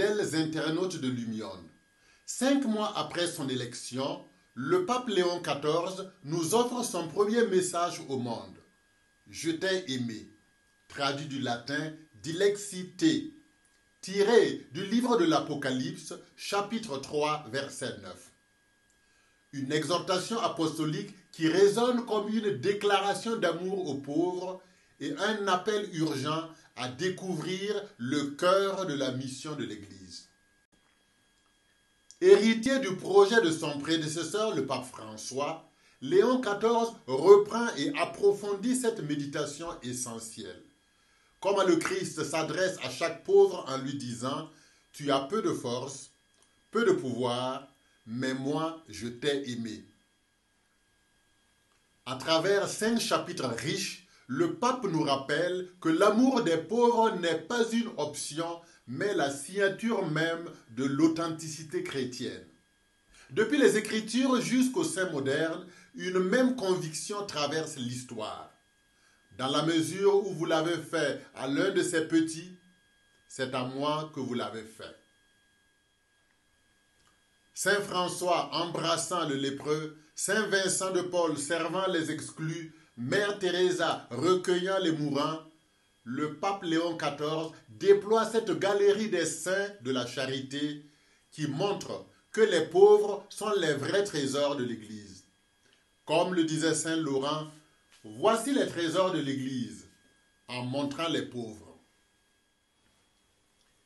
fidèles internautes de Lumion. 5 mois après son élection, le pape Léon XIV nous offre son premier message au monde. « Je t'ai aimé », traduit du latin « dilexite », tiré du livre de l'Apocalypse, chapitre 3, verset 9. Une exhortation apostolique qui résonne comme une déclaration d'amour aux pauvres et un appel urgent à découvrir le cœur de la mission de l'Église. Héritier du projet de son prédécesseur, le pape François, Léon XIV reprend et approfondit cette méditation essentielle. Comment le Christ s'adresse à chaque pauvre en lui disant « Tu as peu de force, peu de pouvoir, mais moi, je t'ai aimé. » À travers 5 chapitres riches, le pape nous rappelle que l'amour des pauvres n'est pas une option, mais la signature même de l'authenticité chrétienne. Depuis les Écritures jusqu'aux saints modernes, une même conviction traverse l'histoire. Dans la mesure où vous l'avez fait à l'un de ces petits, c'est à moi que vous l'avez fait. Saint François embrassant le lépreux, Saint Vincent de Paul servant les exclus, Mère Teresa recueillant les mourants, le pape Léon XIV déploie cette galerie des saints de la charité qui montre que les pauvres sont les vrais trésors de l'Église. Comme le disait Saint Laurent, voici les trésors de l'Église, en montrant les pauvres.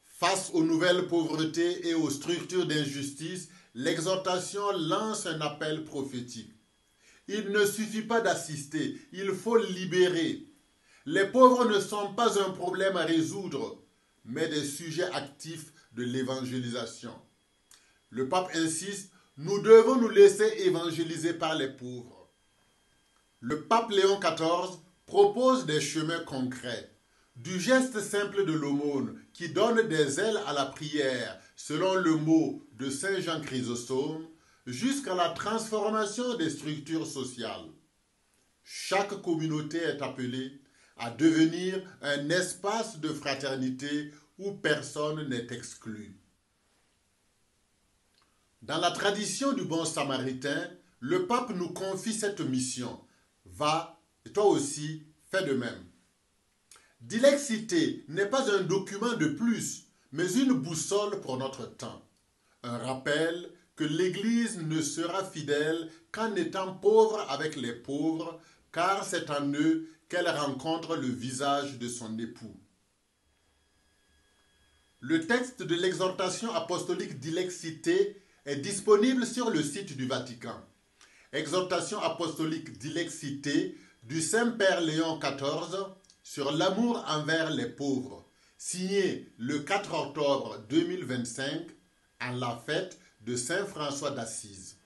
Face aux nouvelles pauvretés et aux structures d'injustice, l'exhortation lance un appel prophétique. Il ne suffit pas d'assister, il faut libérer. Les pauvres ne sont pas un problème à résoudre, mais des sujets actifs de l'évangélisation. Le pape insiste, nous devons nous laisser évangéliser par les pauvres. Le pape Léon XIV propose des chemins concrets, du geste simple de l'aumône qui donne des ailes à la prière, selon le mot de Saint Jean Chrysostome, jusqu'à la transformation des structures sociales. Chaque communauté est appelée à devenir un espace de fraternité où personne n'est exclu. Dans la tradition du bon samaritain, le pape nous confie cette mission. Va, et toi aussi, fais de même. Dilexite n'est pas un document de plus, mais une boussole pour notre temps. Un rappel que l'Église ne sera fidèle qu'en étant pauvre avec les pauvres, car c'est en eux qu'elle rencontre le visage de son époux. Le texte de l'exhortation apostolique Dilexite est disponible sur le site du Vatican. Exhortation apostolique Dilexite du Saint-Père Léon XIV sur l'amour envers les pauvres, signé le 4 octobre 2025 à la fête de Saint François d'Assise.